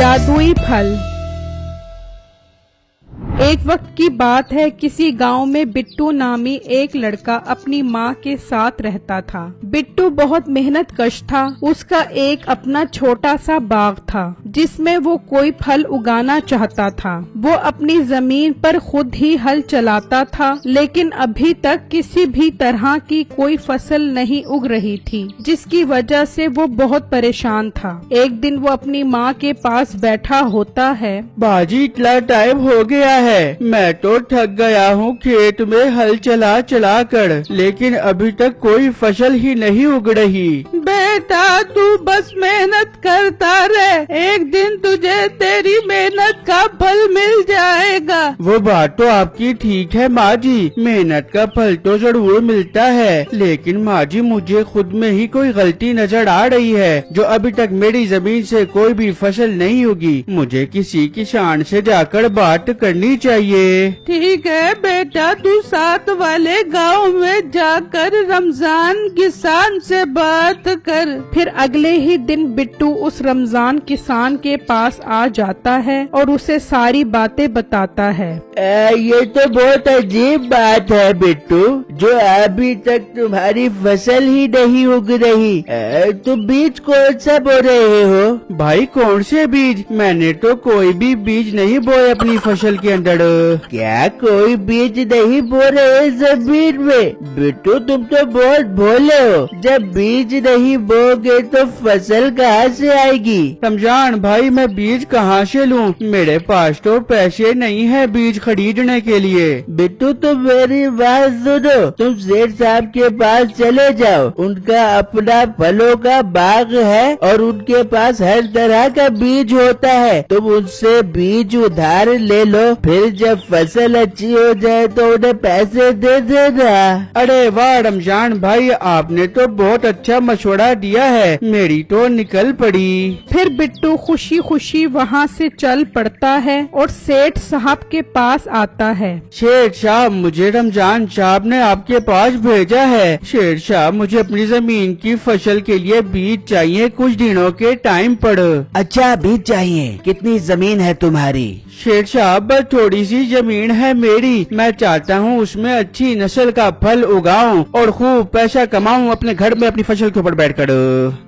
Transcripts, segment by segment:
जादुई फल। एक वक्त की बात है, किसी गांव में बिट्टू नामी एक लड़का अपनी माँ के साथ रहता था। बिट्टू बहुत मेहनतकश था। उसका एक अपना छोटा सा बाग था जिसमें वो कोई फल उगाना चाहता था। वो अपनी जमीन पर खुद ही हल चलाता था, लेकिन अभी तक किसी भी तरह की कोई फसल नहीं उग रही थी, जिसकी वजह से वो बहुत परेशान था। एक दिन वो अपनी माँ के पास बैठा होता है। बाजी, इतना टाइम हो गया है, मैं तो थक गया हूँ खेत में हल चला चला कर, लेकिन अभी तक कोई फसल ही नहीं उग रही। बेटा, तू बस मेहनत करता रहे, एक दिन तुझे तेरी मेहनत का फल मिल जाएगा। वो बात तो आपकी ठीक है माँ जी, मेहनत का फल तो जरूर मिलता है, लेकिन माँ जी मुझे खुद में ही कोई गलती नजर आ रही है, जो अभी तक मेरी जमीन से कोई भी फसल नहीं उगी। मुझे किसी किसान से जाकर बात करनी चाहिए। ठीक है बेटा, तू साथ वाले गांव में जाकर रमजान किसान से बात कर। फिर अगले ही दिन बिट्टू उस रमजान किसान के पास आ जाता है और उसे सारी बातें बताता है। ये तो बहुत अजीब बात है बिट्टू, जो अभी तक तुम्हारी फसल ही नहीं उग रही। तुम बीज कौन सा बो रहे हो? भाई कौन से बीज? मैंने तो कोई भी बीज नहीं बोए अपनी फसल के अंदर। क्या कोई बीज नहीं बो रहे जमीन में? बिट्टू तुम तो बहुत भोले हो, जब बीज नहीं बोगे तो फसल कहाँ से आएगी? रमजान भाई, मैं बीज कहाँ से लूँ? मेरे पास तो पैसे नहीं है बीज खरीदने के लिए। बिट्टू तुम मेरी बात सुनो, तुम सेठ साहब के पास चले जाओ, उनका अपना फलों का बाग है और उनके पास हर तरह का बीज होता है। तुम उनसे बीज उधार ले लो, फिर जब फसल अच्छी हो जाए तो उन्हें पैसे दे देना। अरे वाह रमजान भाई, आपने तो बहुत अच्छा मशवरा दिया है, मेरी तो निकल पड़ी। फिर बिट्टू खुशी खुशी वहाँ से चल पड़ता है और सेठ साहब के पास आता है। शेर साहब, मुझे रमजान साहब ने आपके पास भेजा है। शेर साहब, मुझे अपनी जमीन की फसल के लिए बीज चाहिए, कुछ दिनों के टाइम पर। अच्छा, बीज चाहिए? कितनी जमीन है तुम्हारी? शेर साहब, बस थोड़ी सी जमीन है मेरी, मैं चाहता हूँ उसमें अच्छी नस्ल का फल उगाऊं और खूब पैसा कमाऊं अपने घर में अपनी फसल के ऊपर बैठकर।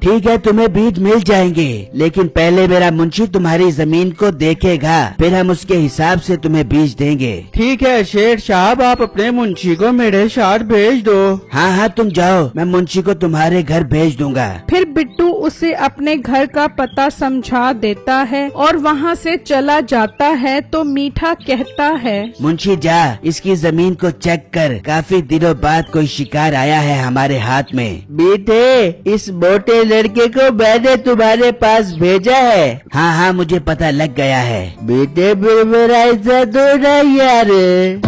ठीक है, तुम्हें बीज मिल जाएंगे, लेकिन पहले मेरा मुंशी तुम्हारी जमीन को देखेगा, फिर हम उसके हिसाब से तुम्हें बीज देंगे। ठीक है शेर साहब, आप अपने मुंशी को मेरे साथ भेज दो। हाँ हाँ, तुम जाओ, मैं मुंशी को तुम्हारे घर भेज दूंगा। फिर बिट्टू उसे अपने घर का पता समझा देता है और वहाँ से चला जाता है तो मीठा कहता है, मुंशी जा, इसकी जमीन को चेक कर, काफी दिनों बाद कोई शिकार आया है हमारे हाथ में। बेटे, इस मोटे लड़के को मैंने तुम्हारे पास भेजा है। हाँ हाँ, मुझे पता लग गया है। बेटे मेरा इज्जत दो ना यार।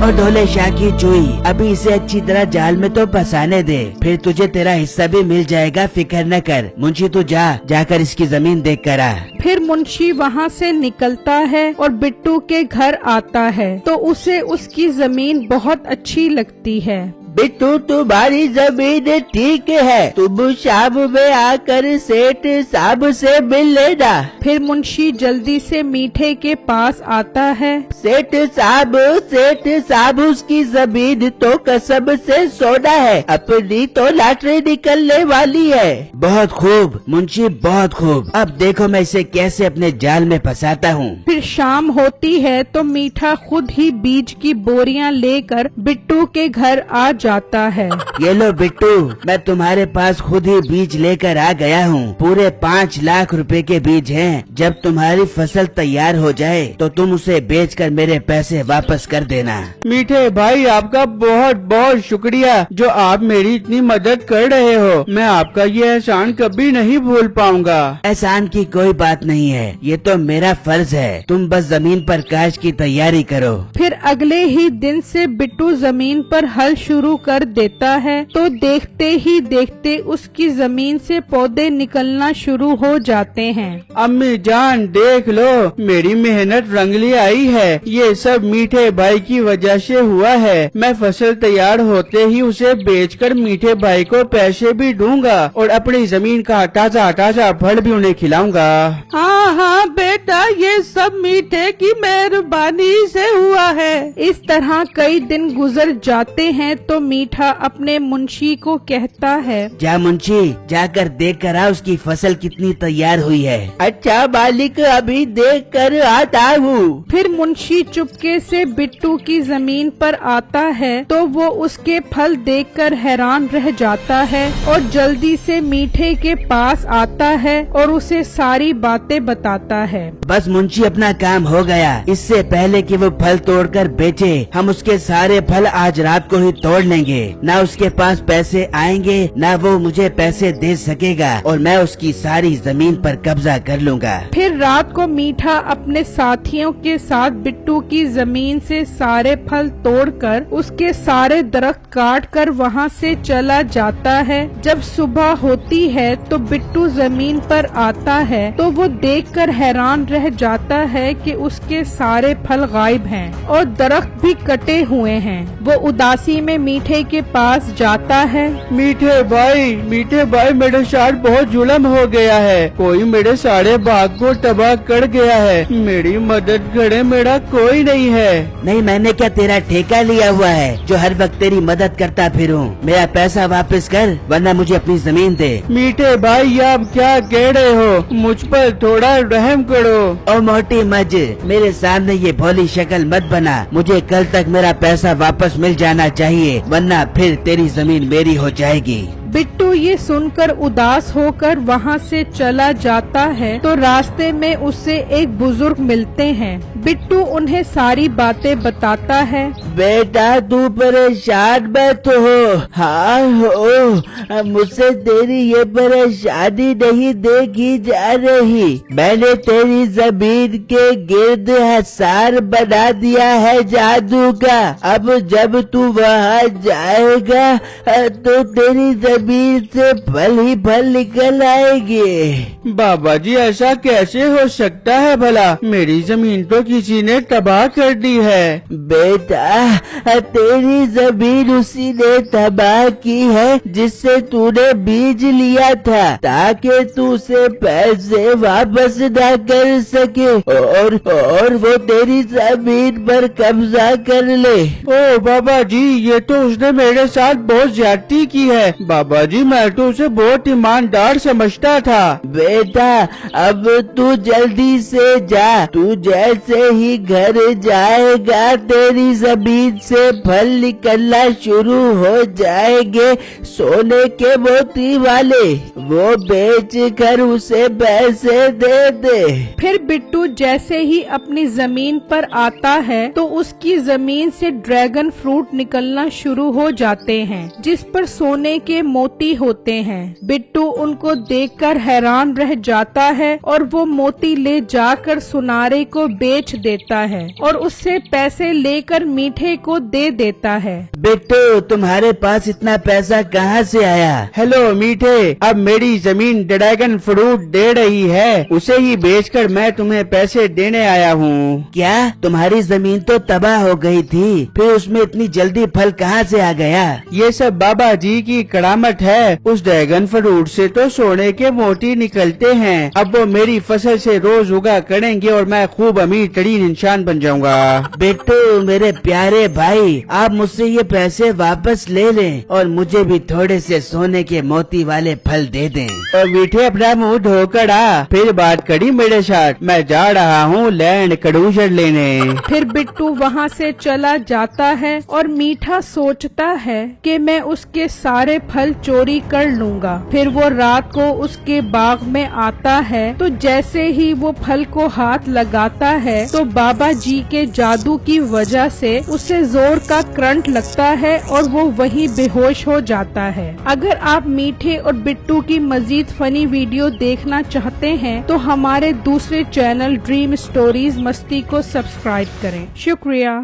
और ढोले शाह की चुई, अभी इसे अच्छी तरह जाल में तो फंसाने दे, फिर तुझे तेरा हिस्सा भी मिल जाएगा, फिक्र न कर। मुंशी तू जाकर इसकी जमीन देख कर आ। फिर मुंशी वहाँ से निकलता है और बिट्टू के घर आता है तो उसे उसकी जमीन बहुत अच्छी लगती है। बिट्टू, तुम्हारी जमीन ठीक है, तुम शाम में आकर सेठ साहब से मिल लेना। फिर मुंशी जल्दी से मीठे के पास आता है। सेठ साहब, उसकी जमीन तो कसम से सोना है, अपनी तो लॉटरी निकलने वाली है। बहुत खूब मुंशी, बहुत खूब। अब देखो मैं इसे कैसे अपने जाल में फंसाता हूँ। फिर शाम होती है तो मीठा खुद ही बीज की बोरियां लेकर बिट्टू के घर आ जाता है। ये लो बिट्टू, मैं तुम्हारे पास खुद ही बीज लेकर आ गया हूँ। पूरे 5 लाख रुपए के बीज हैं। जब तुम्हारी फसल तैयार हो जाए तो तुम उसे बेचकर मेरे पैसे वापस कर देना। मीठे भाई, आपका बहुत बहुत शुक्रिया जो आप मेरी इतनी मदद कर रहे हो। मैं आपका ये एहसान कभी नहीं भूल पाऊंगा। एहसान की कोई बात नहीं है, ये तो मेरा फर्ज है। तुम बस जमीन पर काश की तैयारी करो। फिर अगले ही दिन से बिट्टू जमीन पर हल शुरू शुरू कर देता है तो देखते ही देखते उसकी जमीन से पौधे निकलना शुरू हो जाते हैं। अम्मी जान देख लो, मेरी मेहनत रंगली आई है। ये सब मीठे भाई की वजह से हुआ है। मैं फसल तैयार होते ही उसे बेचकर मीठे भाई को पैसे भी दूंगा और अपनी जमीन का ताजा ताजा फल भी उन्हें खिलाऊंगा। हाँ हाँ बेटा, ये सब मीठे की मेहरबानी से हुआ है। इस तरह कई दिन गुजर जाते हैं तो मीठा अपने मुंशी को कहता है, जा मुंशी, जाकर देख कर आ उसकी फसल कितनी तैयार हुई है। अच्छा मालिक, अभी देख कर आता हूँ। फिर मुंशी चुपके से बिट्टू की जमीन पर आता है तो वो उसके फल देखकर हैरान रह जाता है और जल्दी से मीठे के पास आता है और उसे सारी बातें बताता है। बस मुंशी, अपना काम हो गया। इससे पहले कि वो फल तोड़कर बेचे, हम उसके सारे फल आज रात को ही तोड़ लेंगे। ना उसके पास पैसे आएंगे, ना वो मुझे पैसे दे सकेगा और मैं उसकी सारी जमीन पर कब्जा कर लूंगा। फिर रात को मीठा अपने साथियों के साथ बिट्टू की जमीन से सारे फल तोड़कर उसके सारे दरख्त काट कर वहाँ से चला जाता है। जब सुबह होती है तो बिट्टू जमीन पर आता है तो वो देखकर हैरान रह जाता है कि उसके सारे फल गायब हैं और दरख्त भी कटे हुए हैं। वो उदासी में मीठे के पास जाता है। मीठे भाई, मेरे साथ बहुत जुल्म हो गया है। कोई मेरे सारे बाग को तबाह कर गया है। मेरी मदद करे, मेरा कोई नहीं है। नहीं, मैंने क्या तेरा ठेका लिया हुआ है जो हर वक्त तेरी मदद करता फिरूं? मेरा पैसा वापस कर, वरना मुझे अपनी जमीन दे। मीठे भाई, आप क्या कह रहे हो? मुझ पर थोड़ा रहम करो। ओ मोटी मज, मेरे सामने ये भोली शक्ल मत बना। मुझे कल तक मेरा पैसा वापस मिल जाना चाहिए, वरना फिर तेरी जमीन मेरी हो जाएगी। बिट्टू ये सुनकर उदास होकर वहाँ से चला जाता है तो रास्ते में उसे एक बुजुर्ग मिलते हैं। बिट्टू उन्हें सारी बातें बताता है। बेटा, तू परेशान मत हो। हाँ हो, मुझसे तेरी ये परेशानी नहीं देखी जा रही। मैंने तेरी जमीन के गिर्द हिसार बना दिया है जादू का। अब जब तू वहाँ जाएगा तो तेरी जमीन से फल ही फल निकल आएंगे। बाबा जी, ऐसा कैसे हो सकता है भला? मेरी जमीन तो किसी ने तबाह कर दी है। बेटा, तेरी जमीन उसी ने तबाह की है जिससे तूने बीज लिया था, ताकि तू उसे पैसे वापस न कर सके और वो तेरी जमीन पर कब्जा कर ले। ओ बाबा जी, ये तो उसने मेरे साथ बहुत ज्यादती की है। बाबा जी, मैं तो उसे बहुत ईमानदार समझता था। बेटा, अब तू जल्दी से जा। तू जैसे ही घर जाएगा तेरी जमीन से फल निकलना शुरू हो जाएंगे, सोने के मोती वाले। वो बेच कर उसे पैसे दे दे। फिर बिट्टू जैसे ही अपनी जमीन पर आता है तो उसकी जमीन से ड्रैगन फ्रूट निकलना शुरू हो जाते हैं जिस पर सोने के मोती होते हैं। बिट्टू उनको देखकर हैरान रह जाता है और वो मोती ले जाकर सुनारे को बेच देता है और उससे पैसे लेकर मीठे को दे देता है। बिट्टू, तुम्हारे पास इतना पैसा कहाँ से आया? हेलो मीठे, अब मेरी जमीन ड्रैगन फ्रूट दे रही है, उसे ही बेचकर मैं तुम्हें पैसे देने आया हूँ। क्या? तुम्हारी जमीन तो तबाह हो गई थी, फिर उसमें इतनी जल्दी फल कहाँ से आ गया? ये सब बाबा जी की करामत है। उस ड्रैगन फ्रूट से तो सोने के मोती निकलते हैं। अब वो मेरी फसल से रोज उगा करेंगे और मैं खूब अमीर तरीन इंसान बन जाऊंगा। बिट्टू, मेरे प्यारे भाई, आप मुझसे ये पैसे वापस ले लें और मुझे भी थोड़े से सोने के मोती वाले फल दे दें। और मीठे, अपना मुंह धोकर आ, फिर बात करी मेरे साथ। मैं जा रहा हूँ लैंड कड़ूशर लेने। फिर बिट्टू वहाँ से चला जाता है और मीठा सोचता है कि मैं उसके सारे फल चोरी कर लूँगा। फिर वो रात को उसके बाग में आता है तो जैसे ही वो फल को हाथ लगाता है तो बाबा जी के जादू की वजह से उसे जोर का करंट लगता है और वो वहीं बेहोश हो जाता है। अगर आप मीठे और बिट्टू की मजीद फनी वीडियो देखना चाहते हैं तो हमारे दूसरे चैनल ड्रीम स्टोरीज मस्ती को सब्सक्राइब करें। शुक्रिया।